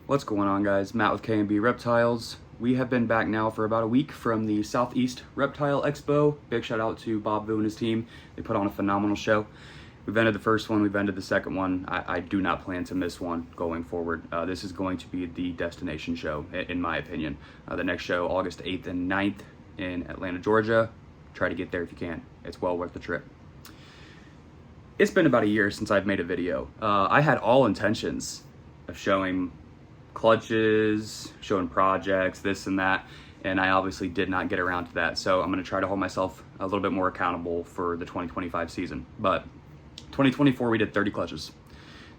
What's going on, guys? Matt with K&B Reptiles. We have been back now for about a week from the Southeast Reptile Expo. Big shout out to Bob Vu and his team. They put on a phenomenal show. We've ended the first one, we've ended the second one. I do not plan to miss one going forward. This is going to be the destination show, in my opinion. The next show, August 8th and 9th in Atlanta, Georgia. Try to get there if you can. It's well worth the trip. It's been about a year since I've made a video. I had all intentions of showing clutches, showing projects, this and that, and I obviously did not get around to that. So I'm going to try to hold myself a little bit more accountable for the 2025 season. But 2024 we did 30 clutches.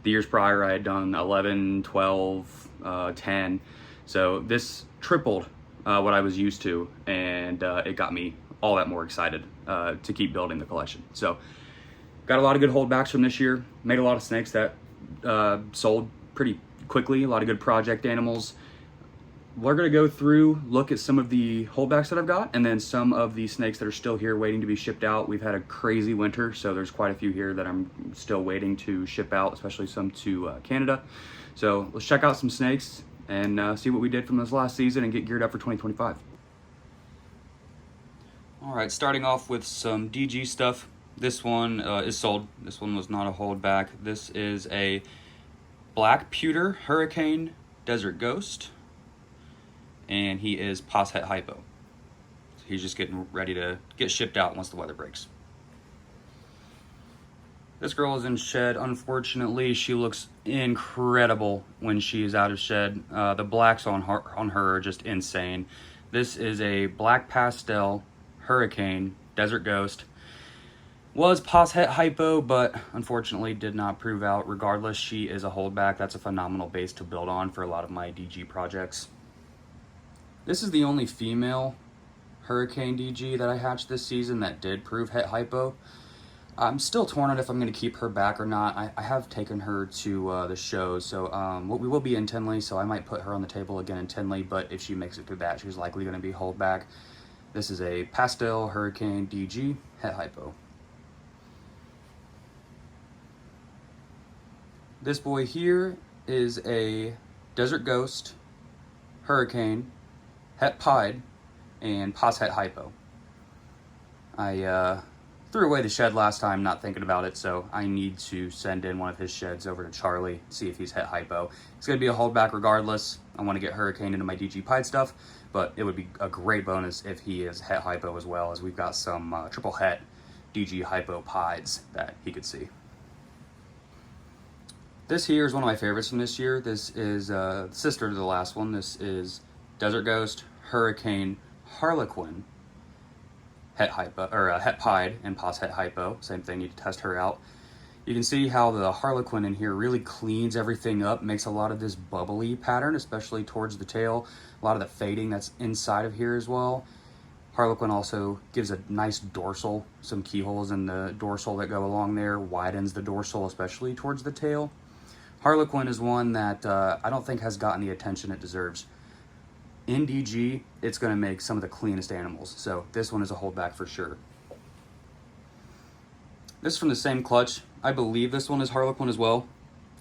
The years prior I had done 11, 12, 10. So this tripled what I was used to, and it got me all that more excited to keep building the collection. So got a lot of good holdbacks from this year. Made a lot of snakes that sold pretty quickly, a lot of good project animals. We're gonna go through, look at some of the holdbacks that I've got, and then some of the snakes that are still here waiting to be shipped out. We've had a crazy winter, so there's quite a few here that I'm still waiting to ship out, especially some to Canada. So let's check out some snakes and see what we did from this last season and get geared up for 2025. All right, starting off with some DG stuff. This one is sold. This one was not a holdback. This is a Black Pewter Hurricane Desert Ghost, and he is pos het hypo. So he's just getting ready to get shipped out once the weather breaks. This girl is in shed. Unfortunately, she looks incredible when she is out of shed. The blacks on her are just insane. This is a Black Pastel Hurricane Desert Ghost. Was pos het hypo, but unfortunately did not prove out. Regardless, she is a holdback. That's a phenomenal base to build on for a lot of my DG projects. This is the only female Hurricane DG that I hatched this season that did prove het hypo. I'm still torn on if I'm going to keep her back or not. I have taken her to the shows, so we will be in Tinley, so I might put her on the table again in Tinley, but if she makes it through that, she's likely going to be holdback. This is a Pastel Hurricane DG het hypo. This boy here is a Desert Ghost, Hurricane, het pied, and pos het hypo. I threw away the shed last time, not thinking about it, so I need to send in one of his sheds over to Charlie, see if he's het hypo. It's going to be a holdback regardless. I want to get Hurricane into my DG pied stuff, but it would be a great bonus if he is het hypo as well, as we've got some triple het DG hypo pieds that he could see. This here is one of my favorites from this year. This is sister to the last one. This is Desert Ghost, Hurricane, Harlequin, het hypo, or het pied and pos het hypo. Same thing, need to test her out. You can see how the Harlequin in here really cleans everything up, makes a lot of this bubbly pattern, especially towards the tail. A lot of the fading that's inside of here as well. Harlequin also gives a nice dorsal, some keyholes in the dorsal that go along there, widens the dorsal, especially towards the tail. Harlequin is one that I don't think has gotten the attention it deserves. In DG, it's going to make some of the cleanest animals, so this one is a holdback for sure. This is from the same clutch. I believe this one is Harlequin as well.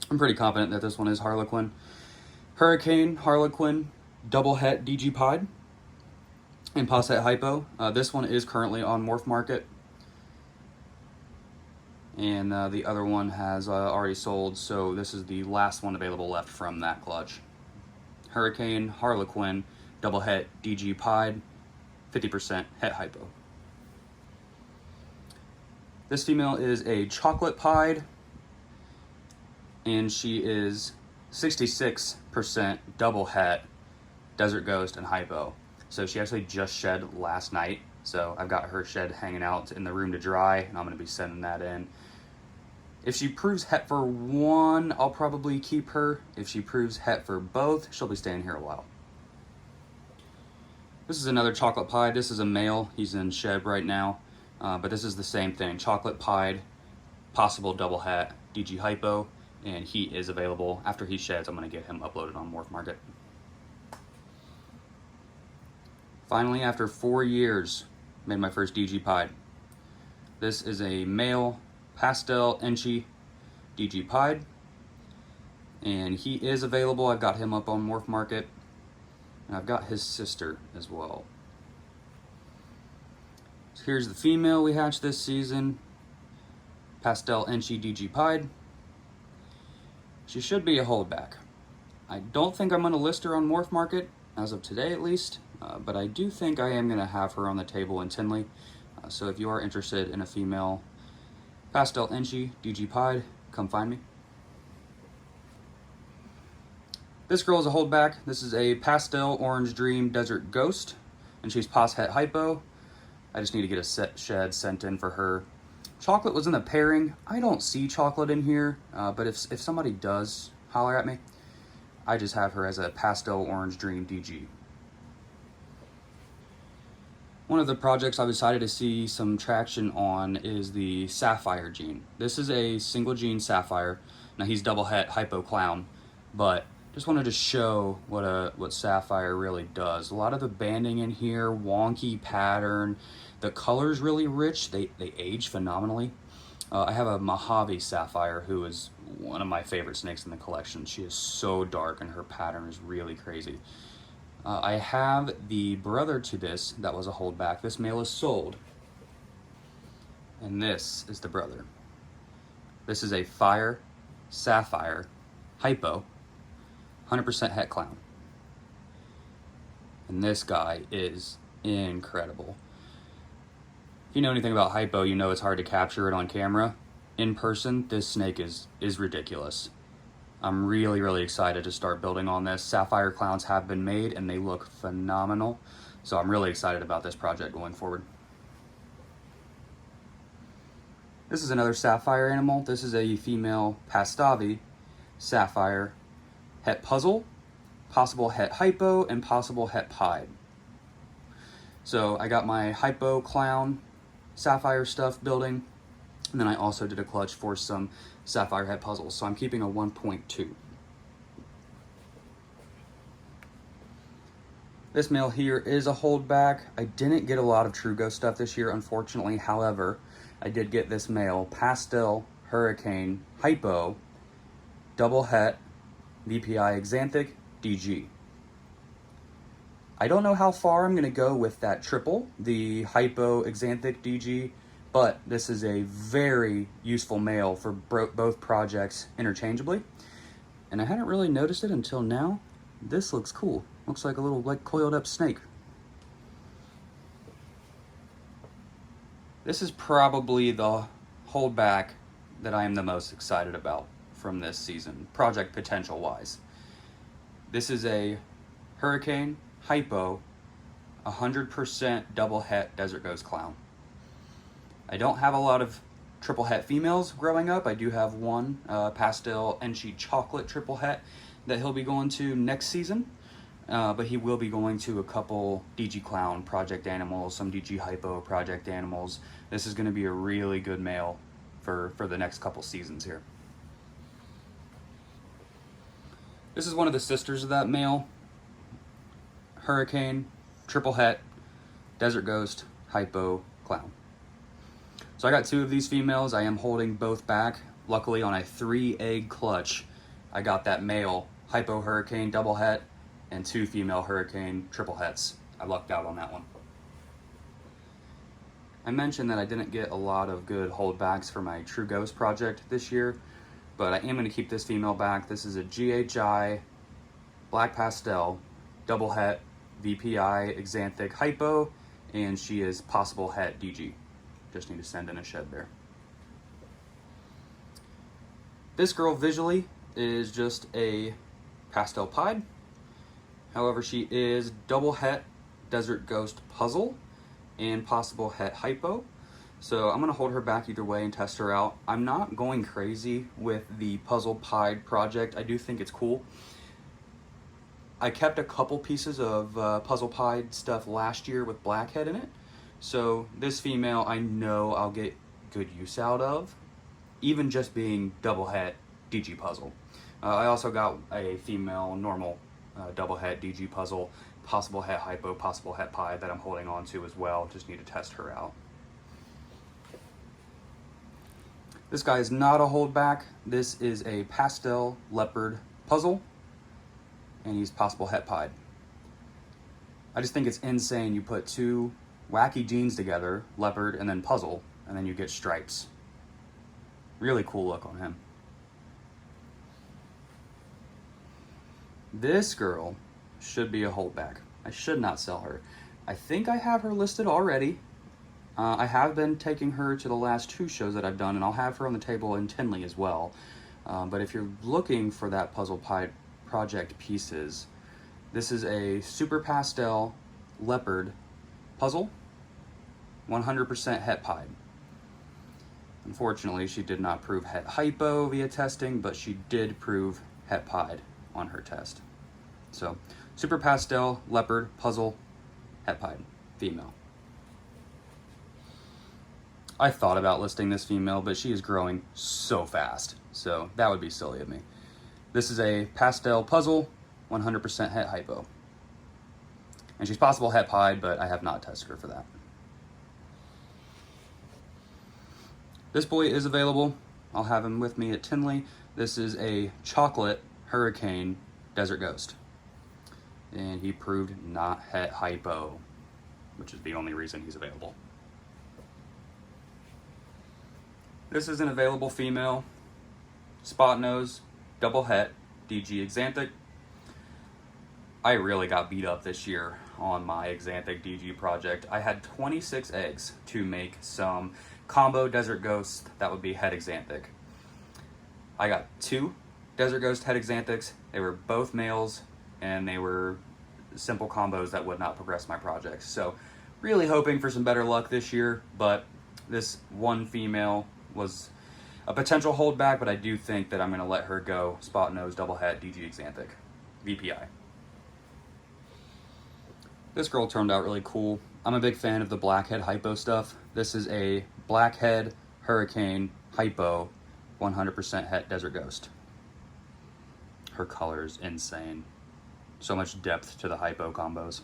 I'm pretty confident that this one is Harlequin. Hurricane, Harlequin, double het DG pied, and pos het hypo. This one is currently on Morph Market. And the other one has already sold, so this is the last one available left from that clutch. Hurricane, Harlequin, double het, DG pied, 50% het hypo. This female is a chocolate pied, and she is 66% double het, Desert Ghost, and hypo. So she actually just shed last night. So I've got her shed hanging out in the room to dry, and I'm going to be sending that in. If she proves het for one, I'll probably keep her. If she proves het for both, she'll be staying here a while. This is another chocolate pied. This is a male. He's in shed right now. But this is the same thing. Chocolate pied, possible double het, DG hypo, and he is available. After he sheds, I'm going to get him uploaded on Morph Market. Finally, after 4 years, made my first DG pied. This is a male Pastel Enchi DG pied. and he is available. I've got him up on Morph Market, and I've got his sister as well. So here's the female we hatched this season, Pastel Enchi DG Pied. She should be a holdback. I don't think I'm going to list her on Morph Market, as of today at least, but I do think I am going to have her on the table in Tinley. So if you are interested in a female Pastel Enchi DG Pied, come find me. This girl is a holdback. This is a Pastel Orange Dream Desert Ghost, and she's Pos Het Hypo. I just need to get a shed sent in for her. Chocolate was in the pairing. I don't see Chocolate in here, but if somebody does holler at me, I just have her as a Pastel Orange Dream DG. One of the projects I've decided to see some traction on is the Sapphire gene. This is a single gene Sapphire. Now he's double Het Hypo Clown, but just wanted to show what Sapphire really does. A lot of the banding in here, wonky pattern. The color's really rich. They age phenomenally. I have a Mojave Sapphire who is one of my favorite snakes in the collection. She is so dark and her pattern is really crazy. I have the brother to this that was a holdback. This male is sold. And this is the brother. This is a Fire Sapphire Hypo, 100% Het Clown. And this guy is incredible. If you know anything about hypo, you know it's hard to capture it on camera. In person, this snake is ridiculous. I'm really excited to start building on this. Sapphire clowns have been made and they look phenomenal. So I'm really excited about this project going forward. This is another Sapphire animal. This is a female Pastavi Sapphire Het Puzzle, possible Het Hypo, and possible Het Pied. So I got my Hypo Clown Sapphire stuff building, and then I also did a clutch for some Sapphire Het Puzzles, so I'm keeping a 1.2. This male here is a holdback. I didn't get a lot of True Ghost stuff this year, unfortunately. However, I did get this male Pastel Hurricane Hypo Double Het VPI Xanthic DG. I don't know how far I'm going to go with that triple, the Hypo Xanthic DG, but this is a very useful male for both projects interchangeably. And I hadn't really noticed it until now. This looks cool. Looks like a little coiled up snake. This is probably the holdback that I am the most excited about from this season, project potential wise. This is a Hurricane Hypo 100% double Het Desert Ghost Clown. I don't have a lot of triple Het females growing up. I do have one Pastel Enchi Chocolate triple Het that he'll be going to next season, but he will be going to a couple DG Clown project animals, some DG Hypo project animals. This is going to be a really good male for the next couple seasons here. This is one of the sisters of that male, Hurricane, Triple Het, Desert Ghost, Hypo, Clown. So I got two of these females. I am holding both back. Luckily on a 3-egg clutch, I got that male Hypo Hurricane Double Het and two female Hurricane Triple Hets. I lucked out on that one. I mentioned that I didn't get a lot of good holdbacks for my True Ghost project this year, but I am going to keep this female back. This is a GHI Black Pastel Double Het VPI Xanthic Hypo, and she is possible Het DG. Just need to send in a shed there. This girl visually is just a Pastel Pied. However, she is double Het Desert Ghost Puzzle and possible Het Hypo. So I'm going to hold her back either way and test her out. I'm not going crazy with the Puzzle Pied project. I do think it's cool. I kept a couple pieces of Puzzle Pied stuff last year with Blackhead in it. So this female I know I'll get good use out of, even just being double Het DG Puzzle. I also got a female normal double Het DG Puzzle, possible Het Hypo, possible Het Pied that I'm holding on to as well. Just need to test her out. This guy is not a holdback. This is a Pastel Leopard puzzle, and he's possible het pied. I just think it's insane you put two wacky genes together, leopard and then puzzle, and then you get stripes. Really cool look on him. This girl should be a holdback. I should not sell her. I think I have her listed already. I have been taking her to the last 2 shows that I've done, and I'll have her on the table in Tinley as well. But if you're looking for that puzzle pie project pieces, this is a super pastel leopard puzzle, 100% het pied. Unfortunately, she did not prove het hypo via testing, but she did prove het pied on her test. So, super pastel leopard puzzle, het pied, female. I thought about listing this female, but she is growing so fast, so that would be silly of me. This is a pastel puzzle, 100% het hypo. And she's possible het pied, but I have not tested her for that. This boy is available. I'll have him with me at Tinley. This is a chocolate hurricane desert ghost. And he proved not het hypo, which is the only reason he's available. This is an available female, spot nose, double het, DG Exanthic. I really got beat up this year on my Exanthic DG project. I had 26 eggs to make some combo desert ghosts that would be het Exanthic. I got 2 desert ghost het Exanthics. They were both males, and they were simple combos that would not progress my project. So really hoping for some better luck this year, but this one female was a potential holdback, but I do think that I'm going to let her go spot nose, double het, DG Exanthic, VPI. This girl turned out really cool. I'm a big fan of the blackhead hypo stuff. This is a blackhead hurricane hypo 100% het desert ghost. Her color is insane. So much depth to the hypo combos.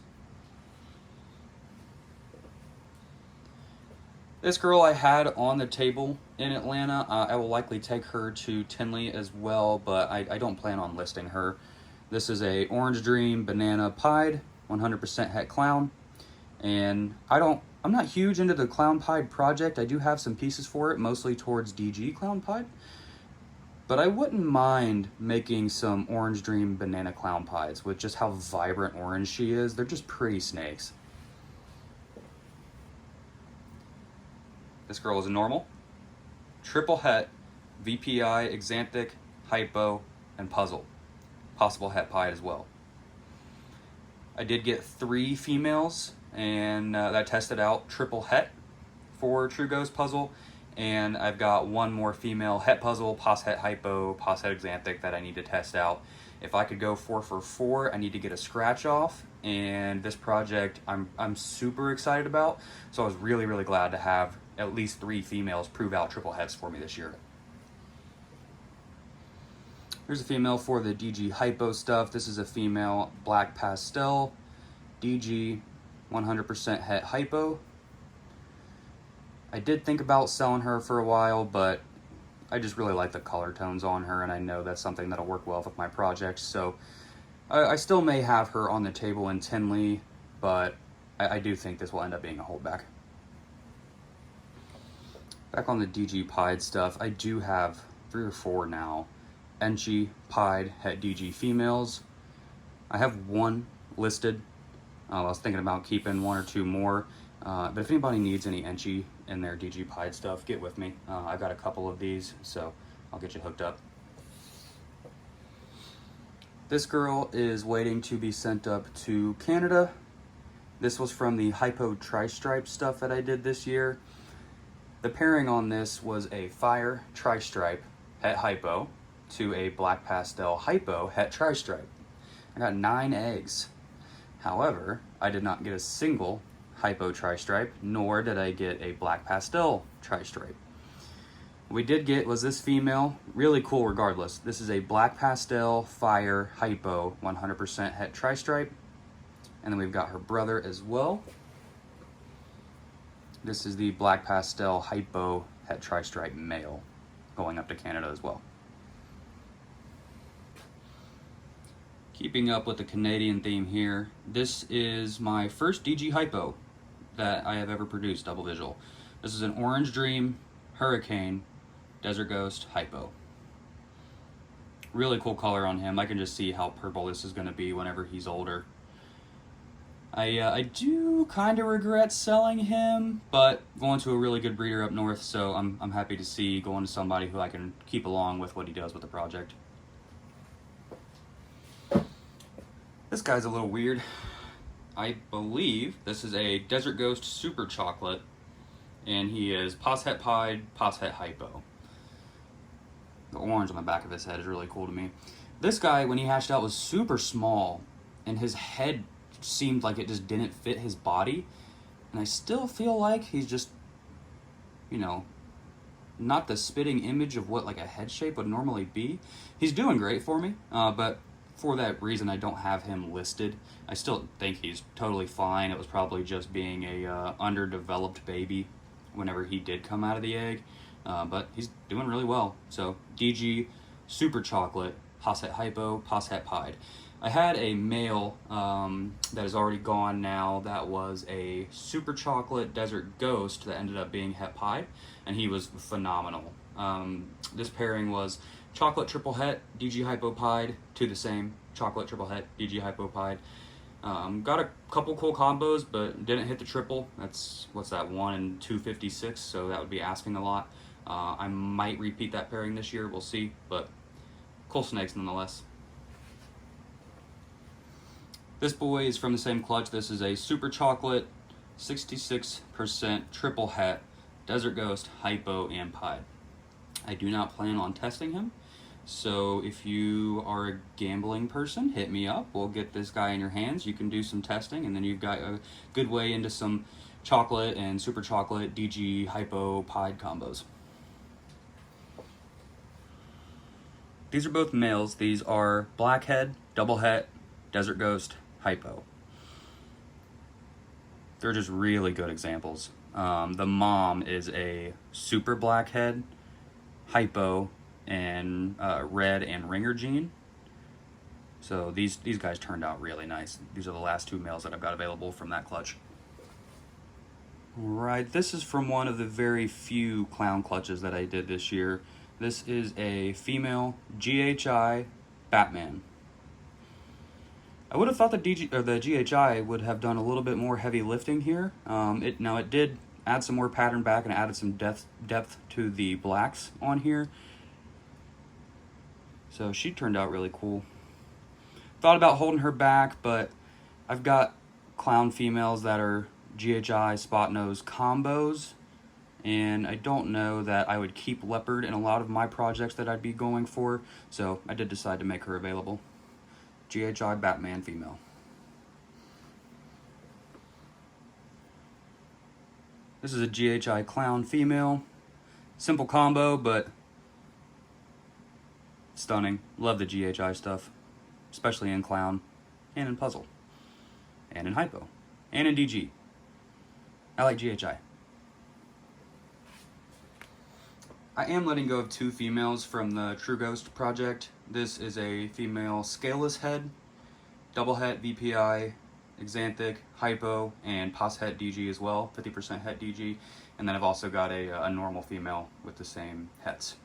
This girl I had on the table in Atlanta. I will likely take her to Tinley as well, but I don't plan on listing her. This is a Orange Dream Banana Pied 100% het clown, and I'm not huge into the clown pied project. I do have some pieces for it, mostly towards DG clown pied, but I wouldn't mind making some Orange Dream Banana Clown Pies with just how vibrant orange she is. They're just pretty snakes. This girl is a normal, triple het, VPI, Exanthic, hypo, and puzzle. Possible het pied as well. I did get 3 females, and that tested out triple het for True Ghost puzzle, and I've got 1 more female het puzzle, pos het hypo, pos het Exanthic that I need to test out. If I could go 4 for 4, I need to get a scratch off, and this project I'm super excited about, so I was really glad to have at least 3 females prove out triple hets for me this year. Here's a female for the DG hypo stuff. This is a female black pastel, DG 100% het hypo. I did think about selling her for a while, but I just really like the color tones on her, and I know that's something that'll work well with my project, so I still may have her on the table in Tinley, but I do think this will end up being a holdback. Back on the DG pied stuff, I do have 3 or 4 now Enchi pied het DG females. I have 1 listed. I was thinking about keeping 1 or 2 more, but if anybody needs any Enchi in their DG pied stuff, get with me. I've got a couple of these, so I'll get you hooked up. This girl is waiting to be sent up to Canada. This was from the hypo tri-stripe stuff that I did this year. The pairing on this was a fire tri-stripe het hypo to a black pastel hypo het tri-stripe. I got 9 eggs. However, I did not get a single hypo tri-stripe, nor did I get a black pastel tri-stripe. What we did get was this female, really cool regardless. This is a black pastel fire hypo 100% het tri-stripe. And then we've got her brother as well. This is the black pastel hypo het tri-stripe male going up to Canada as well. Keeping up with the Canadian theme here, this is my first DG Hypo that I have ever produced double visual. This is an Orange Dream, Hurricane, Desert Ghost, Hypo. Really cool color on him. I can just see how purple this is going to be whenever he's older. I do kind of regret selling him, but going to a really good breeder up north, so I'm happy to see going to somebody who I can keep along with what he does with the project. This guy's a little weird. I believe this is a Desert Ghost Super Chocolate, and he is Poshet Pied, Poshet Hypo. The orange on the back of his head is really cool to me. This guy, when he hatched out, was super small, and his head seemed like it just didn't fit his body. And I still feel like he's just, you know, not the spitting image of what like a head shape would normally be. He's doing great for me, but for that reason I don't have him listed. I still think he's totally fine. It was probably just being a underdeveloped baby whenever he did come out of the egg, but he's doing really well. So DG Super Chocolate, Poshet Hypo, Poshet Pied. I had a male that is already gone now that was a Super Chocolate Desert Ghost that ended up being Het Pied, and he was phenomenal. This pairing was Chocolate Triple Het, DG Hypo Pied, to the same Chocolate Triple Het, DG Hypo Pied. Got a couple cool combos, but didn't hit the triple. That's, what's that, 1 and 256, so that would be asking a lot. I might repeat that pairing this year, we'll see, but cool snakes nonetheless. This boy is from the same clutch. This is a Super Chocolate, 66% Triple Het, Desert Ghost, Hypo, and Pied. I do not plan on testing him, so if you are a gambling person, hit me up. We'll get this guy in your hands. You can do some testing, and then you've got a good way into some chocolate and Super Chocolate, DG, Hypo, Pied combos. These are both males. These are Blackhead, Double Het, Desert Ghost, Hypo. They're just really good examples. The mom is a Super Blackhead, Hypo, and red and ringer gene. So these guys turned out really nice. These are the last two males that I've got available from that clutch. Right, this is from one of the very few clown clutches that I did this year. This is a female GHI Batman. I would have thought the GHI would have done a little bit more heavy lifting here. It did add some more pattern back and added some depth to the blacks on here. So she turned out really cool. Thought about holding her back, but I've got clown females that are GHI spot nose combos, and I don't know that I would keep leopard in a lot of my projects that I'd be going for, so I did decide to make her available. GHI Batman female. This is a GHI clown female. Simple combo, but stunning. Love the GHI stuff, especially in clown, and in puzzle, and in hypo, and in DG. I like GHI. I am letting go of two females from the True Ghost project. This is a female scaleless head, double het VPI, Xanthic, Hypo, and Pos het DG as well, 50% het DG. And then I've also got a normal female with the same hets.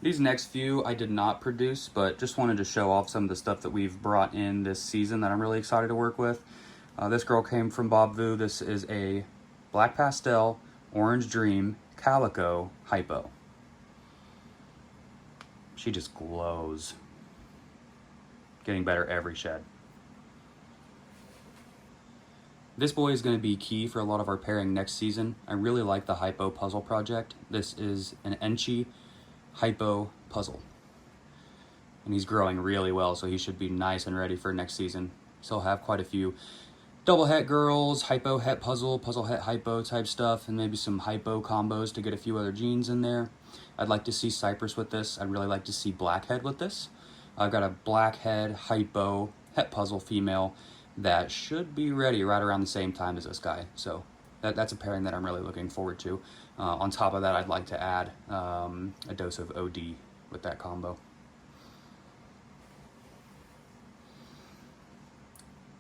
These next few I did not produce, but just wanted to show off some of the stuff that we've brought in this season that I'm really excited to work with. This girl came from Bob Vu. This is a Black Pastel, Orange Dream, Calico, Hypo. She just glows. Getting better every shed. This boy is going to be key for a lot of our pairing next season. I really like the Hypo puzzle project. This is an Enchi Hypo puzzle. And he's growing really well, so he should be nice and ready for next season. So I'll have quite a few double het girls, Hypo het puzzle, puzzle het Hypo type stuff, and maybe some Hypo combos to get a few other genes in there. I'd like to see Cypress with this. I'd really like to see Blackhead with this. I've got a Blackhead Hypo het puzzle female that should be ready right around the same time as this guy. So that's a pairing that I'm really looking forward to. On top of that, I'd like to add a dose of OD with that combo.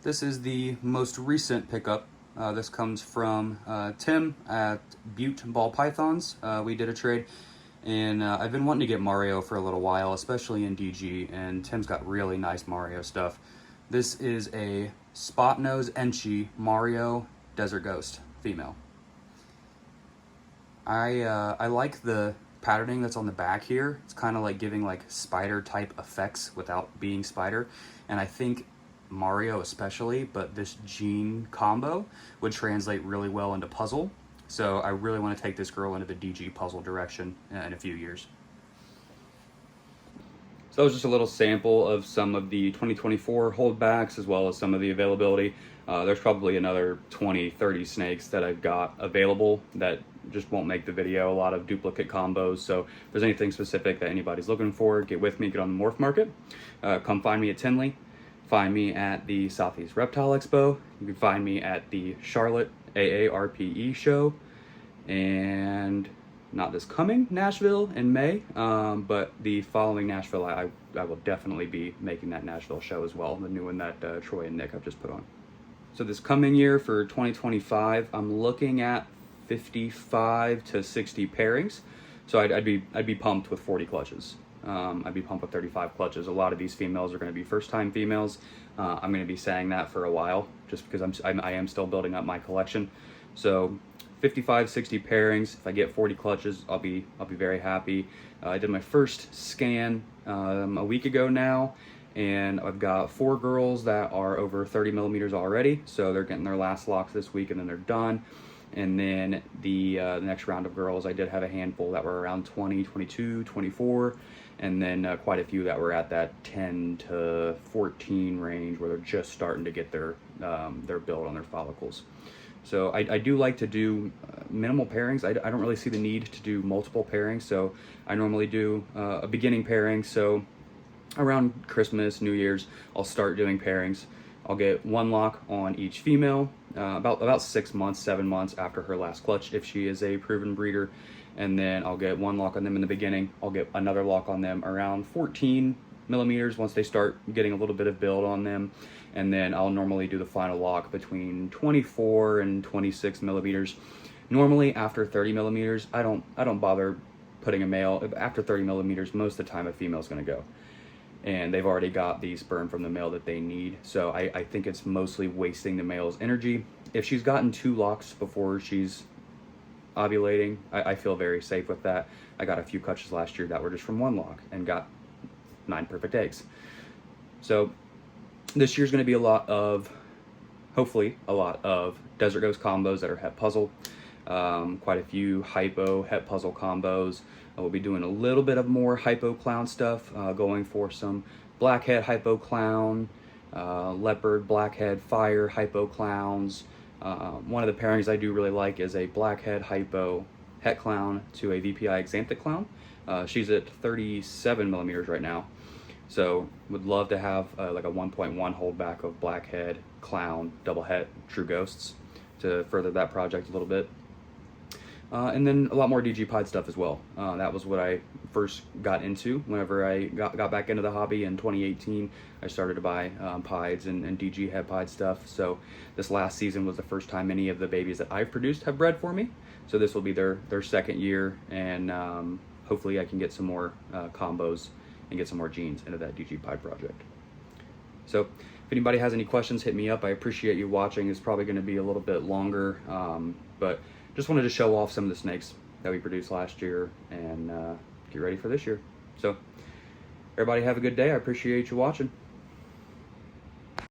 This is the most recent pickup. This comes from Tim at Butte Ball Pythons. We did a trade, and I've been wanting to get Mario for a little while, especially in DG, and Tim's got really nice Mario stuff. This is a Spot Nose Enchi Mario Desert Ghost female. I like the patterning that's on the back here. It's kind of like giving like spider type effects without being spider, and I think Mario especially, but this gene combo would translate really well into puzzle. So I really want to take this girl into the DG puzzle direction in a few years. So that was just a little sample of some of the 2024 holdbacks as well as some of the availability. There's probably another 20-30 snakes that I've got available that just won't make the video. A lot of duplicate combos. So if there's anything specific that anybody's looking for, get with me, get on the morph market. Come find me at Tinley. Find me at the Southeast Reptile Expo. You can find me at the Charlotte AARPE show, and not this coming Nashville in May, but the following Nashville, I will definitely be making that Nashville show as well, the new one that Troy and Nick have just put on. So this coming year for 2025, I'm looking at 55 to 60 pairings. So I'd be pumped with 40 clutches. I'd be pumped with 35 clutches. A lot of these females are going to be first-time females. I'm going to be saying that for a while, just because I am still building up my collection. So 55, 60 pairings. If I get 40 clutches, I'll be very happy. I did my first scan a week ago now, and I've got 4 girls that are over 30 millimeters already. So they're getting their last locks this week, and then they're done. And then the next round of girls, I did have a handful that were around 20, 22, 24, and then quite a few that were at that 10 to 14 range where they're just starting to get their build on their follicles. So I do like to do minimal pairings. I don't really see the need to do multiple pairings, so I normally do a beginning pairing. So around Christmas, New Year's, I'll start doing pairings. I'll get 1 lock on each female, about 6 months, 7 months after her last clutch if she is a proven breeder, and then I'll get 1 lock on them in the beginning. I'll get another lock on them around 14 millimeters once they start getting a little bit of build on them, and then I'll normally do the final lock between 24 and 26 millimeters. Normally after 30 millimeters, I don't bother putting a male. After 30 millimeters, most of the time a female's going to go, and they've already got the sperm from the male that they need. So I think it's mostly wasting the male's energy. If she's gotten 2 locks before she's ovulating, I feel very safe with that. I got a few clutches last year that were just from 1 lock and got 9 perfect eggs. So this year's going to be hopefully a lot of Desert Ghost combos that are het puzzle. Quite a few hypo het puzzle combos. We'll be doing a little bit of more hypo clown stuff, going for some blackhead hypo clown, leopard blackhead fire hypo clowns. One of the pairings I do really like is a blackhead hypo het clown to a VPI exanthic clown. She's at 37 millimeters right now, so would love to have like a 1.1 holdback of blackhead clown double het true ghosts to further that project a little bit. And then a lot more DG pied stuff as well. That was what I first got into whenever I got back into the hobby in 2018. I started to buy pieds and DG het pied stuff. So this last season was the first time any of the babies that I've produced have bred for me. So this will be their second year, and hopefully I can get some more combos and get some more genes into that DG pied project. So if anybody has any questions, hit me up. I appreciate you watching. It's probably going to be a little bit longer, but just wanted to show off some of the snakes that we produced last year and get ready for this year. So everybody have a good day. I appreciate you watching.